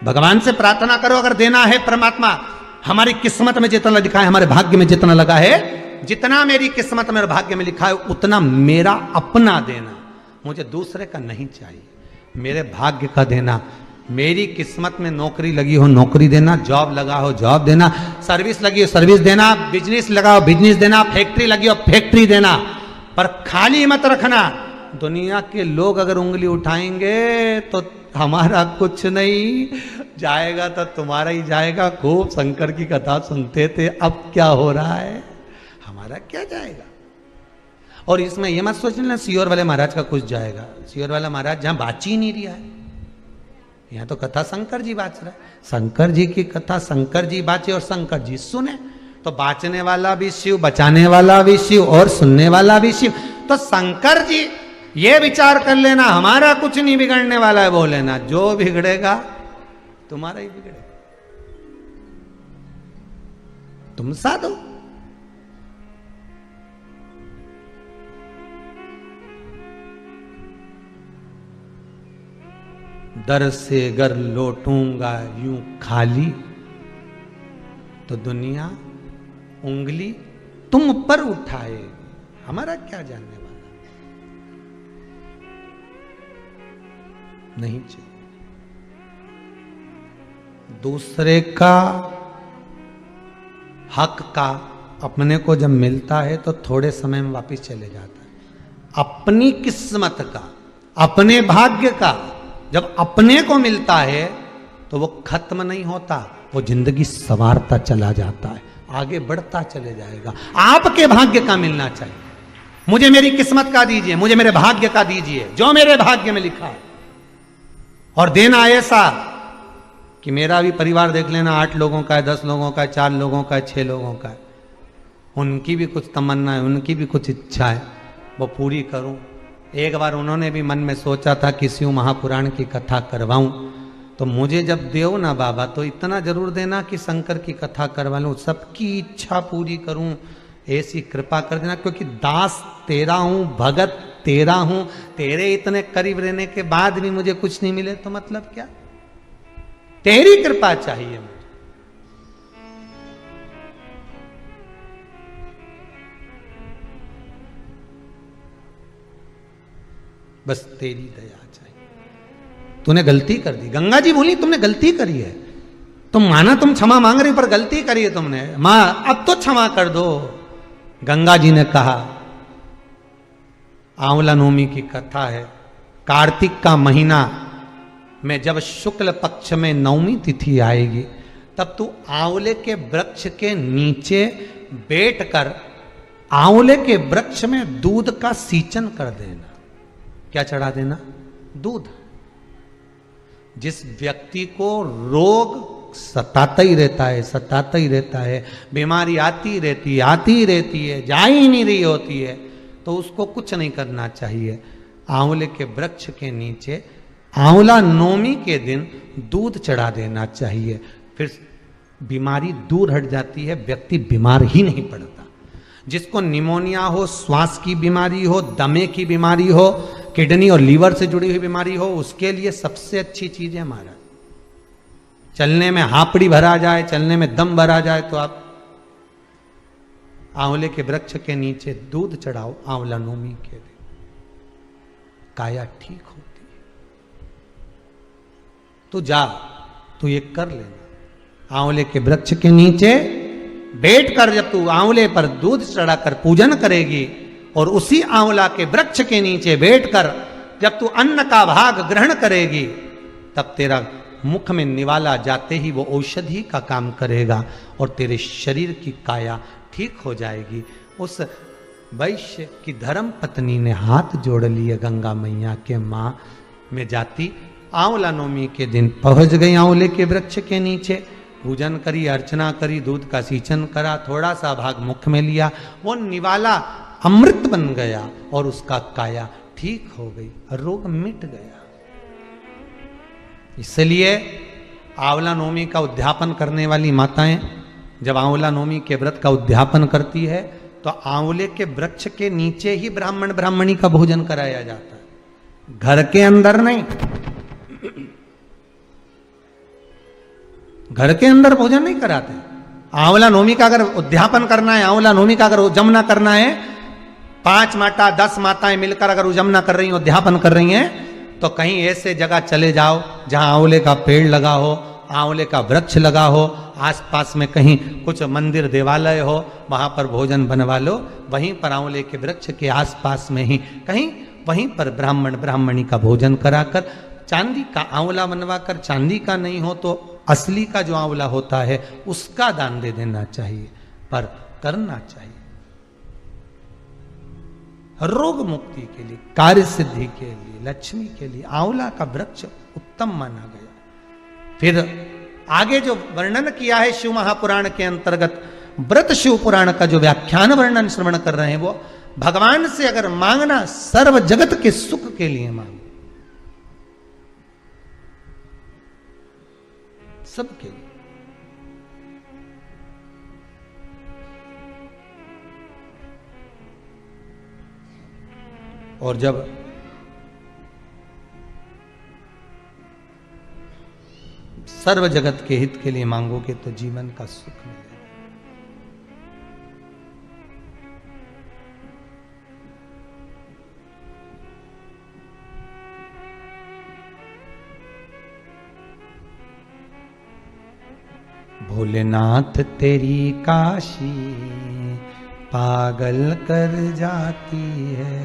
भगवान से प्रार्थना करो, अगर देना है परमात्मा हमारी किस्मत में जितना लिखा है, हमारे भाग्य में जितना लगा है, जितना मेरी किस्मत में और भाग्य में लिखा है उतना मेरा अपना देना, मुझे दूसरे का नहीं चाहिए, मेरे भाग्य का देना। मेरी किस्मत में नौकरी लगी हो नौकरी देना, जॉब लगा हो जॉब देना, सर्विस लगी हो सर्विस देना, बिजनेस लगा हो बिजनेस देना, फैक्ट्री लगी हो फैक्ट्री देना, पर खाली मत रखना। दुनिया के लोग अगर उंगली उठाएंगे तो हमारा कुछ नहीं जाएगा, तो तुम्हारा ही जाएगा। खूब शंकर की कथा सुनते थे, अब क्या हो रहा है, हमारा क्या जाएगा। और इसमें यह मत सोच लेना सीहोर वाले महाराज का कुछ जाएगा। सीहोर वाला महाराज जहां बाच ही नहीं रहा है, यहां तो कथा शंकर जी बाच रहा है। शंकर जी की कथा शंकर जी बाचे और शंकर जी सुने, तो बाचने वाला भी शिव, बचाने वाला भी शिव और सुनने वाला भी शिव। तो शंकर जी ये विचार कर लेना, हमारा कुछ नहीं बिगड़ने वाला है, बोल लेना जो बिगड़ेगा तुम्हारा ही बिगड़ेगा, तुम साधो। दर से अगर लौटूंगा यूं खाली, तो दुनिया उंगली तुम पर उठाए, हमारा क्या जानने वाला, नहीं चाहिए। दूसरे का हक का अपने को जब मिलता है तो थोड़े समय में वापस चले जाता है। अपनी किस्मत का, अपने भाग्य का जब अपने को मिलता है तो वो खत्म नहीं होता, वो जिंदगी संवारता चला जाता है, आगे बढ़ता चले जाएगा। आपके भाग्य का मिलना चाहिए, मुझे मेरी किस्मत का दीजिए, मुझे मेरे भाग्य का दीजिए, जो मेरे भाग्य में लिखा है। और देना ऐसा कि मेरा भी परिवार देख लेना, 8 लोगों का है, 10 लोगों का है, 4 लोगों का है, 6 लोगों का है, उनकी भी कुछ तमन्ना है, उनकी भी कुछ इच्छा है, वो पूरी करूं। एक बार उन्होंने भी मन में सोचा था कि शिव महापुराण की कथा करवाऊं, तो मुझे जब देव ना बाबा तो इतना जरूर देना कि शंकर की कथा करवा लूं, सबकी इच्छा पूरी करूं, ऐसी कृपा कर देना। क्योंकि दास तेरा हूं, भगत तेरा हूं, तेरे इतने करीब रहने के बाद भी मुझे कुछ नहीं मिले तो मतलब क्या, तेरी कृपा चाहिए मुझे। बस तेरी दया चाहिए। तूने गलती कर दी, गंगा जी बोली तुमने गलती करी है, तुम माना तुम क्षमा मांग रही पर गलती करी है तुमने, मां अब तो क्षमा कर दो। गंगा जी ने कहा, आंवला नवमी की कथा है, कार्तिक का महीना में जब शुक्ल पक्ष में नवमी तिथि आएगी तब तू आंवले के वृक्ष के नीचे बैठकर आंवले के वृक्ष में दूध का सींचन कर देना। क्या चढ़ा देना? दूध। जिस व्यक्ति को रोग सताता ही रहता है, सताता ही रहता है, बीमारी आती रहती है, जा ही नहीं रही होती है, तो उसको कुछ नहीं करना चाहिए। आंवले के वृक्ष के नीचे आंवला नवमी के दिन दूध चढ़ा देना चाहिए, फिर बीमारी दूर हट जाती है, व्यक्ति बीमार ही नहीं पड़ता। जिसको निमोनिया हो, श्वास की बीमारी हो, दमे की बीमारी हो, किडनी और लीवर से जुड़ी हुई बीमारी हो, उसके लिए सबसे अच्छी चीज है हमारा, चलने में हापड़ी भरा जाए, चलने में दम भरा जाए, तो आप आंवले के वृक्ष के नीचे दूध चढ़ाओ आंवला नवमी के दिन, काया ठीक होती है। तू जा, तू ये कर लेना। आंवले के वृक्ष के नीचे बैठकर जब तू आंवले पर दूध चढ़ाकर पूजन करेगी और उसी आंवला के वृक्ष के नीचे बैठकर जब तू अन्न का भाग ग्रहण करेगी, तब तेरा मुख में निवाला जाते ही वो औषधि का काम करेगा और तेरे शरीर की काया ठीक हो जाएगी। उस वैश्य की धर्म पत्नी ने हाथ जोड़ लिए गंगा मैया के मां में जाती, आंवला नवमी के दिन पहुंच गई आंवले के वृक्ष के नीचे, पूजन करी, अर्चना करी, दूध का सींचन करा, थोड़ा सा भाग मुख में लिया, वो निवाला अमृत बन गया और उसका काया ठीक हो गई, रोग मिट गया। इसलिए आंवला नवमी का उद्यापन करने वाली माताएं जब आंवला नवमी के व्रत का उद्यापन करती है तो आंवले के वृक्ष के नीचे ही ब्राह्मण ब्राह्मणी का भोजन कराया जाता है, घर के अंदर नहीं। घर के अंदर भोजन नहीं कराते। आंवला नोमी का अगर उद्यापन करना है, आंवला नोमी का अगर उजमना करना है, 5 माता 10 माताएं मिलकर अगर उजमना कर रही हैं, उद्यापन कर रही हैं, तो कहीं ऐसे जगह चले जाओ जहां आंवले का पेड़ लगा हो, आंवले का वृक्ष लगा हो, आसपास में कहीं कुछ मंदिर देवालय हो, वहां पर भोजन बनवा लो। वहीं पर आंवले के वृक्ष के आसपास में ही कहीं वहीं पर ब्राह्मण ब्राह्मणी का भोजन कराकर, चांदी का आंवला बनवाकर, चांदी का नहीं हो तो असली का जो आंवला होता है उसका दान दे देना चाहिए, पर करना चाहिए रोग मुक्ति के लिए, कार्य सिद्धि के लिए, लक्ष्मी के लिए आंवला का वृक्ष उत्तम माना गया। फिर आगे जो वर्णन किया है शिव महापुराण के अंतर्गत, व्रत शिव पुराण का जो व्याख्यान वर्णन श्रवण कर रहे हैं, वो भगवान से अगर मांगना सर्व जगत के सुख के लिए मांगो, सबके लिए। और जब सर्व जगत के हित के लिए मांगोगे तो जीवन का सुख मिलेगा। भोलेनाथ तेरी काशी पागल कर जाती है,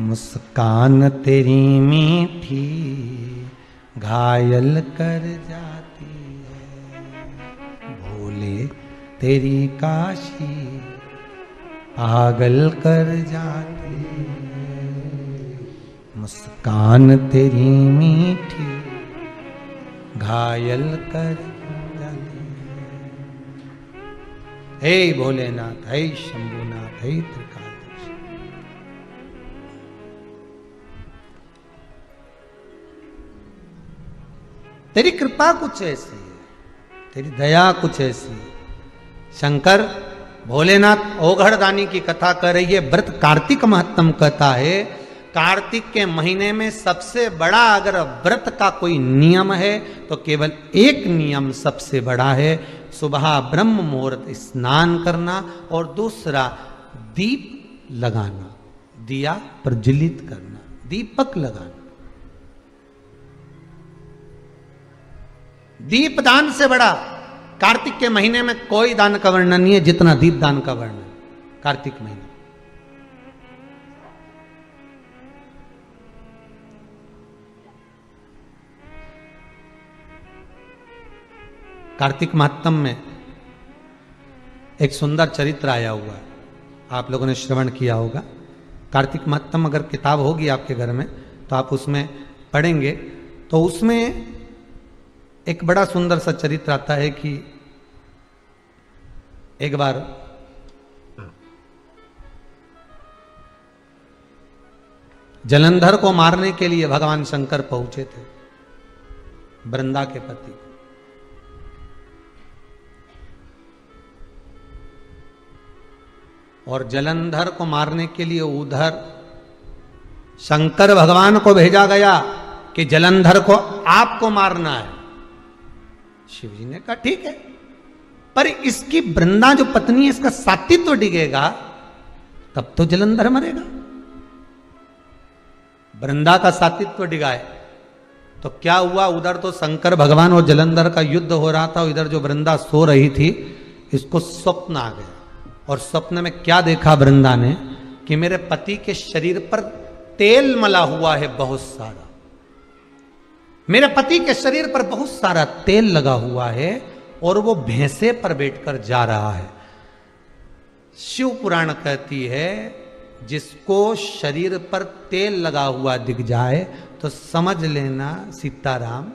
मुस्कान तेरी मीठी घायल कर जाती है। भोले तेरी काशी पागल कर जाती है, मुस्कान तेरी मीठी घायल कर जाती है। हे भोलेनाथ, हे शंभुनाथ, हे त्रिकालदर्शी, तेरी कृपा कुछ ऐसी है, तेरी दया कुछ ऐसी है। शंकर भोलेनाथ ओघड़दानी की कथा कर रही है। व्रत कार्तिक महत्तम कहता है, कार्तिक के महीने में सबसे बड़ा अगर व्रत का कोई नियम है तो केवल एक नियम सबसे बड़ा है, सुबह ब्रह्म मुहूर्त स्नान करना, और दूसरा दीप लगाना, दिया प्रज्वलित करना, दीपक लगाना। दीप दान से बड़ा कार्तिक के महीने में कोई दान का वर्णन नहीं है जितना दीप दान का वर्णन कार्तिक महीने। कार्तिक महात्म में एक सुंदर चरित्र आया हुआ है, आप लोगों ने श्रवण किया होगा। कार्तिक महात्म अगर किताब होगी आपके घर में तो आप उसमें पढ़ेंगे, तो उसमें एक बड़ा सुंदर सा चरित्र आता है कि एक बार जलंधर को मारने के लिए भगवान शंकर पहुंचे थे, वृंदा के पति। और जलंधर को मारने के लिए उधर शंकर भगवान को भेजा गया कि जलंधर को आपको मारना है। शिव जी ने कहा ठीक है, पर इसकी वृंदा जो पत्नी है इसका सात्वित्व डिगेगा तब तो जलंधर मरेगा। वृंदा का सात्वित्व डिगाए तो क्या हुआ, उधर तो शंकर भगवान और जलंधर का युद्ध हो रहा था, इधर जो वृंदा सो रही थी इसको स्वप्न आ गया। और स्वप्न में क्या देखा वृंदा ने कि मेरे पति के शरीर पर तेल मला हुआ है बहुत सारा, मेरे पति के शरीर पर बहुत सारा तेल लगा हुआ है और वो भैंसे पर बैठकर जा रहा है। शिव पुराण कहती है जिसको शरीर पर तेल लगा हुआ दिख जाए तो समझ लेना सीताराम।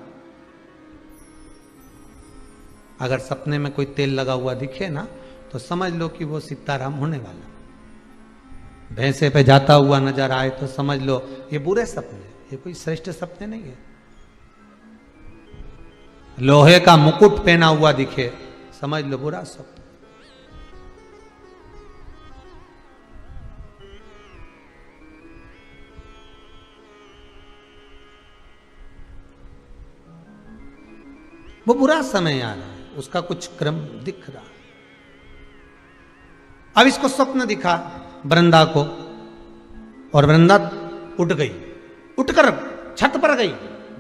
अगर सपने में कोई तेल लगा हुआ दिखे ना तो समझ लो कि वो सीताराम होने वाला। भैंसे पे जाता हुआ नजर आए तो समझ लो ये बुरे सपने, ये कोई श्रेष्ठ सपने नहीं है। लोहे का मुकुट पहना हुआ दिखे समझ लो बुरा सपना। वो बुरा समय आ रहा है, उसका कुछ क्रम दिख रहा है। अब इसको स्वप्न दिखा वृंदा को, और वृंदा उठ गई, उठकर छत पर गई,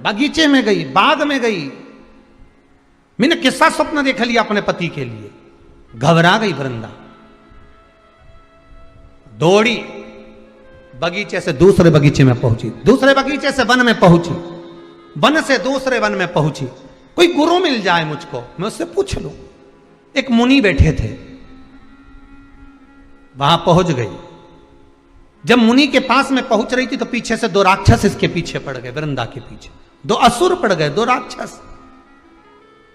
बगीचे में गई, बाग में गई। मैंने किस्सा स्वप्न देख लिया अपने पति के लिए। घबरा गई वृंदा, दौड़ी, बगीचे से दूसरे बगीचे में पहुंची, दूसरे बगीचे से वन में पहुंची, वन से दूसरे वन में पहुंची। कोई गुरु मिल जाए मुझको, मैं उससे पूछ लूं। एक मुनि बैठे थे, वहां पहुंच गई। जब मुनि के पास में पहुंच रही थी तो पीछे से दो राक्षस इसके पीछे पड़ गए, वृंदा के पीछे दो असुर पड़ गए, दो राक्षस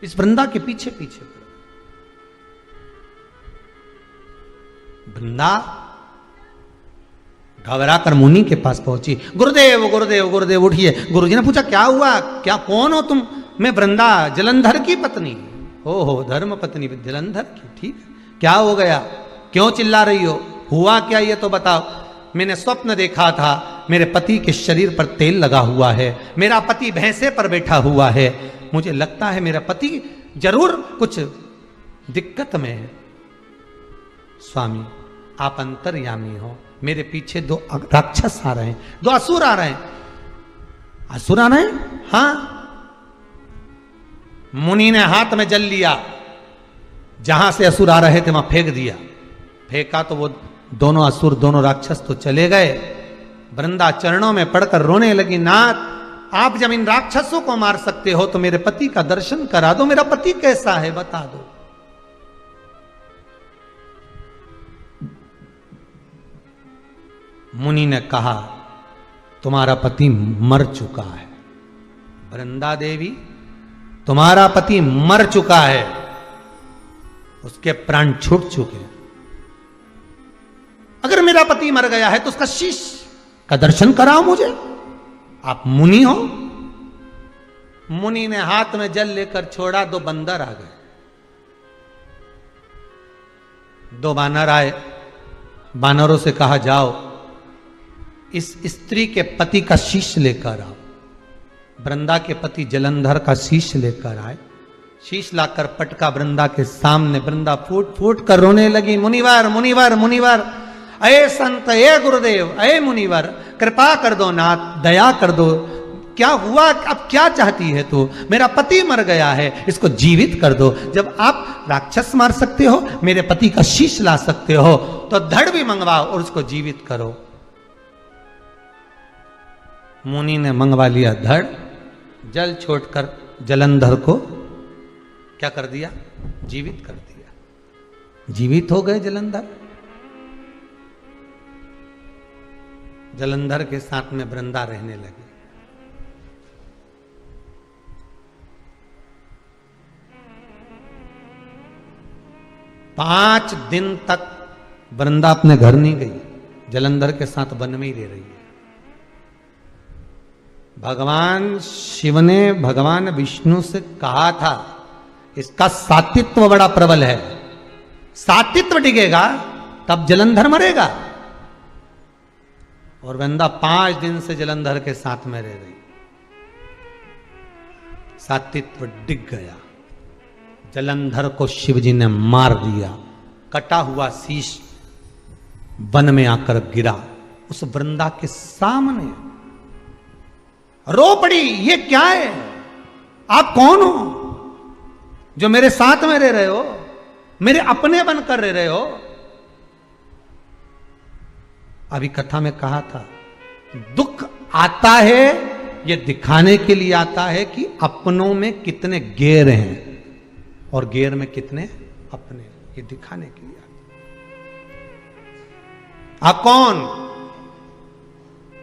इस वृंदा के पीछे पीछे पड़ गए। वृंदा घबराकर मुनि के पास पहुंची। गुरुदेव गुरुदेव गुरुदेव उठिए। गुरुजी ने पूछा क्या हुआ, क्या कौन हो तुम? मैं वृंदा, जलंधर की पत्नी। हो धर्म पत्नी जलंधर की, ठीक है। क्या हो गया, क्यों चिल्ला रही हो, हुआ क्या ये तो बताओ। मैंने स्वप्न देखा था, मेरे पति के शरीर पर तेल लगा हुआ है, मेरा पति भैंसे पर बैठा हुआ है, मुझे लगता है मेरा पति जरूर कुछ दिक्कत में है। स्वामी आप अंतर्यामी हो, मेरे पीछे दो राक्षस आ रहे हैं, दो असुर आ रहे हैं। असुर आ रहे हैं? हाँ। मुनि ने हाथ में जल लिया, जहां से असुर आ रहे थे वहां फेंक दिया। फेंका तो वो दोनों असुर, दोनों राक्षस तो चले गए। वृंदा चरणों में पड़कर रोने लगी, नाथ आप जब इन राक्षसों को मार सकते हो तो मेरे पति का दर्शन करा दो, मेरा पति कैसा है बता दो। मुनि ने कहा तुम्हारा पति मर चुका है। वृंदा देवी तुम्हारा पति मर चुका है, उसके प्राण छूट चुके हैं। अगर मेरा पति मर गया है तो उसका शीश का दर्शन कराओ मुझे, आप मुनि हो। मुनि ने हाथ में जल लेकर छोड़ा, दो बंदर आ गए, दो बानर आए। बानरों से कहा जाओ इस स्त्री के पति का शीश लेकर आओ। वृंदा के पति जलंधर का शीश लेकर आए। शीश लाकर पटका वृंदा के सामने। वृंदा फूट फूट कर रोने लगी, मुनिवर मुनिवर मुनिवर, अये संत, अये गुरुदेव, अये मुनिवर, कृपा कर दो नाथ, दया कर दो। क्या हुआ, अब क्या चाहती है तू? मेरा पति मर गया है, इसको जीवित कर दो। जब आप राक्षस मार सकते हो, मेरे पति का शीश ला सकते हो, तो धड़ भी मंगवाओ और उसको जीवित करो। मुनि ने मंगवा लिया धड़, जल छोड़कर जलंधर को क्या कर दिया, जीवित कर दिया। जीवित हो गए जलंधर। जलंधर के साथ में वृंदा रहने लगी। पांच दिन तक वृंदा अपने घर नहीं गई, जलंधर के साथ वन में ही रह रही है। भगवान शिव ने भगवान विष्णु से कहा था इसका सात्वित्व बड़ा प्रबल है, सात्वित्व डिगेगा तब जलंधर मरेगा। और वृंदा 5 दिन से जलंधर के साथ में रह रही, सात्वित्व डिग गया। जलंधर को शिवजी ने मार दिया, कटा हुआ शीश वन में आकर गिरा उस वृंदा के सामने। रो पड़ी, ये क्या है, आप कौन हो जो मेरे साथ में रह रहे हो, मेरे अपने बनकर रह रहे हो। अभी कथा में कहा था दुख आता है ये दिखाने के लिए आता है कि अपनों में कितने गैर हैं और गैर में कितने अपने, ये दिखाने के लिए आता है। आप कौन?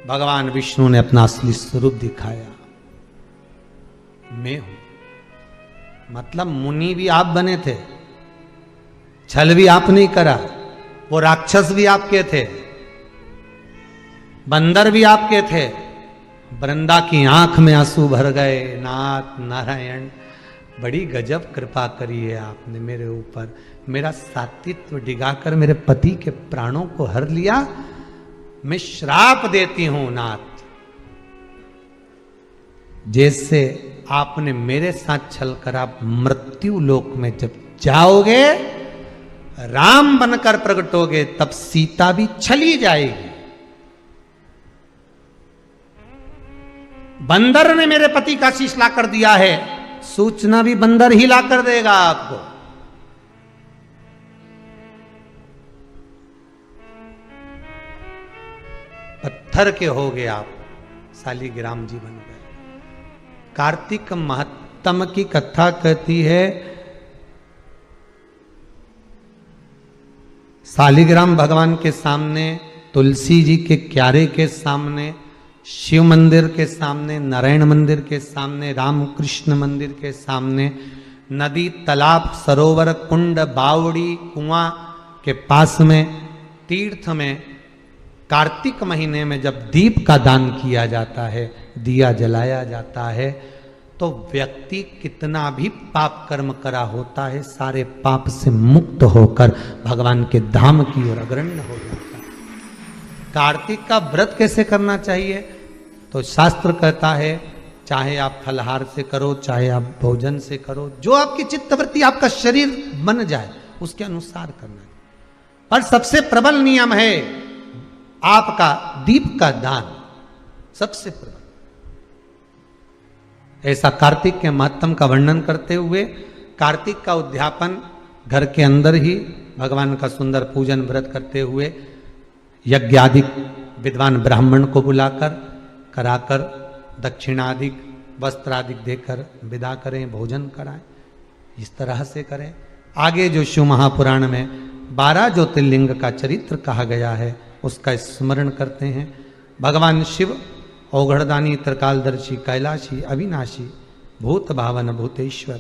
भगवान विष्णु ने अपना असली स्वरूप दिखाया, मैं हूं। मतलब मुनि भी आप बने थे, छल भी आपने करा, वो राक्षस भी आपके थे, बंदर भी आपके थे। वृंदा की आंख में आंसू भर गए। नाथ नारायण, बड़ी गजब कृपा करी है आपने मेरे ऊपर, मेरा सात्वित्व डिगाकर मेरे पति के प्राणों को हर लिया। मैं श्राप देती हूं नाथ, जैसे आपने मेरे साथ छल कर आप मृत्यु लोक में जब जाओगे, राम बनकर प्रकटोगे, तब सीता भी छली जाएगी। बंदर ने मेरे पति का शीश ला कर दिया है, सूचना भी बंदर ही ला कर देगा आपको। पत्थर के हो गए आप, शालिग्राम जी बन गए। कार्तिक महत्तम की कथा कहती है, शालिग्राम भगवान के सामने, तुलसी जी के क्यारे के सामने, शिव मंदिर के सामने, नारायण मंदिर के सामने, रामकृष्ण मंदिर के सामने, नदी, तालाब, सरोवर, कुंड, बावड़ी, कुआं के पास में, तीर्थ में, कार्तिक महीने में जब दीप का दान किया जाता है, दिया जलाया जाता है, तो व्यक्ति कितना भी पाप कर्म करा होता है, सारे पाप से मुक्त होकर भगवान के धाम की ओर अग्रण्य हो जाता है। कार्तिक का व्रत कैसे करना चाहिए? तो शास्त्र कहता है, चाहे आप फलहार से करो, चाहे आप भोजन से करो, जो आपकी चित्तवृत्ति, आपका शरीर बन जाए उसके अनुसार करना है। पर सबसे प्रबल नियम है आपका दीप का दान, सबसे प्रबल। ऐसा कार्तिक के महत्तम का वर्णन करते हुए कार्तिक का उद्यापन घर के अंदर ही भगवान का सुंदर पूजन व्रत करते हुए यज्ञादि विद्वान ब्राह्मण को बुलाकर कराकर दक्षिणादि वस्त्रादि देकर विदा करें, भोजन कराएं, इस तरह से करें। आगे जो शिव महापुराण में 12 ज्योतिर्लिंग का चरित्र कहा गया है उसका स्मरण करते हैं। भगवान शिव औघड़दानी, त्रिकालदर्शी, कैलाशी, अविनाशी, भूत भावन भूतेश्वर,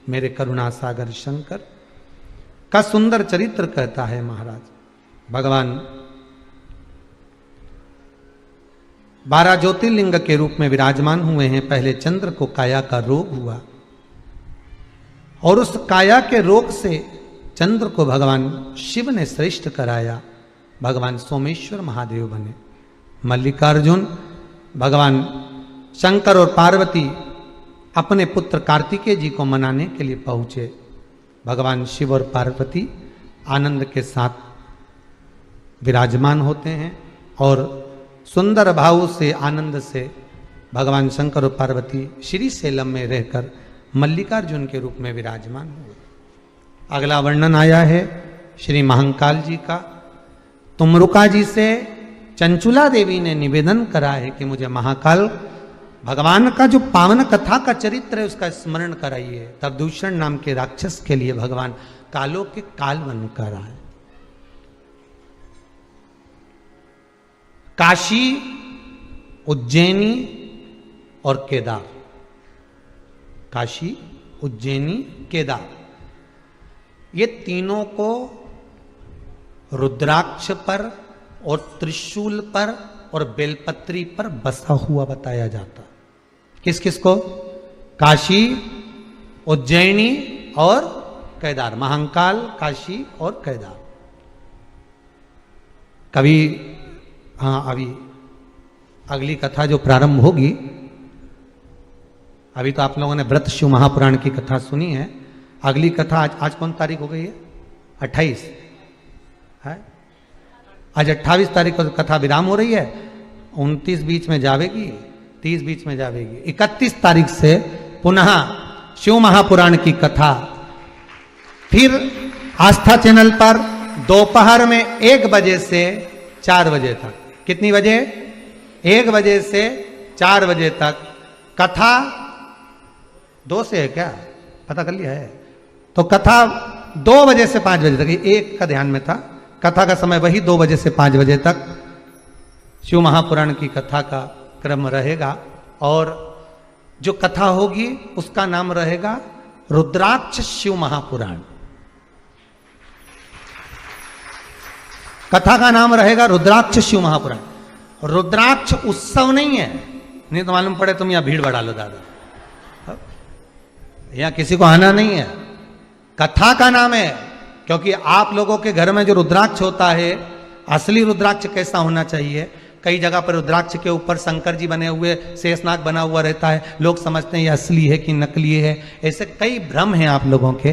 मेरे करुणा सागर शंकर का सुंदर चरित्र कहता है महाराज। भगवान 12 ज्योतिर्लिंग के रूप में विराजमान हुए हैं। पहले चंद्र को काया का रोग हुआ और उस काया के रोग से चंद्र को भगवान शिव ने श्रेष्ठ कराया, भगवान सोमेश्वर महादेव बने। मल्लिकार्जुन, भगवान शंकर और पार्वती अपने पुत्र कार्तिकेय जी को मनाने के लिए पहुंचे। भगवान शिव और पार्वती आनंद के साथ विराजमान होते हैं और सुंदर भाव से, आनंद से भगवान शंकर और पार्वती श्री सेलम में रहकर मल्लिकार्जुन के रूप में विराजमान हुए। अगला वर्णन आया है श्री महाकाल जी का। तुमरुका जी से चंचुला देवी ने निवेदन करा है कि मुझे महाकाल भगवान का जो पावन कथा का चरित्र है उसका स्मरण कराइए। तब दूषण नाम के राक्षस के लिए भगवान कालों के काल बनकर आए। काशी, उज्जैनी और केदार, काशी, उज्जैनी, केदार, ये तीनों को रुद्राक्ष पर और त्रिशूल पर और बेलपत्री पर बसा हुआ बताया जाता। किस किस को? काशी, उज्जैनी और केदार। महाकाल, काशी और केदार। कभी अभी अगली कथा जो प्रारंभ होगी, अभी तो आप लोगों ने व्रत शिव महापुराण की कथा सुनी है। अगली कथा आज कौन तारीख हो गई है? 28 है। आज 28 तारीख को कथा विराम हो रही है। 29 बीच में जावेगी, 30 बीच में जावेगी। 31 तारीख से पुनः शिव महापुराण की कथा फिर आस्था चैनल पर दोपहर में 1 बजे से 4 बजे तक। कितनी बजे? 1 बजे से 4 बजे तक कथा। 2 से है क्या? पता कर लिया है? तो कथा 2 बजे से 5 बजे तक, एक का ध्यान में था। कथा का समय वही 2 बजे से 5 बजे तक शिव महापुराण की कथा का क्रम रहेगा। और जो कथा होगी उसका नाम रहेगा रुद्राक्ष शिव महापुराण। कथा का नाम रहेगा रुद्राक्ष शिव महापुराण। रुद्राक्ष उत्सव नहीं है, नहीं तो मालूम पड़े तुम यहां भीड़ बढ़ा लो दादा, यहां किसी को आना नहीं है। कथा का नाम है, क्योंकि आप लोगों के घर में जो रुद्राक्ष होता है, असली रुद्राक्ष कैसा होना चाहिए? कई जगह पर रुद्राक्ष के ऊपर शंकर जी बने हुए, शेषनाग बना हुआ रहता है, लोग समझते हैं ये असली है कि नकली है। ऐसे कई भ्रम हैं आप लोगों के।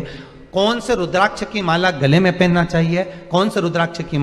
कौन से रुद्राक्ष की माला गले में पहनना चाहिए, कौन से रुद्राक्ष की माला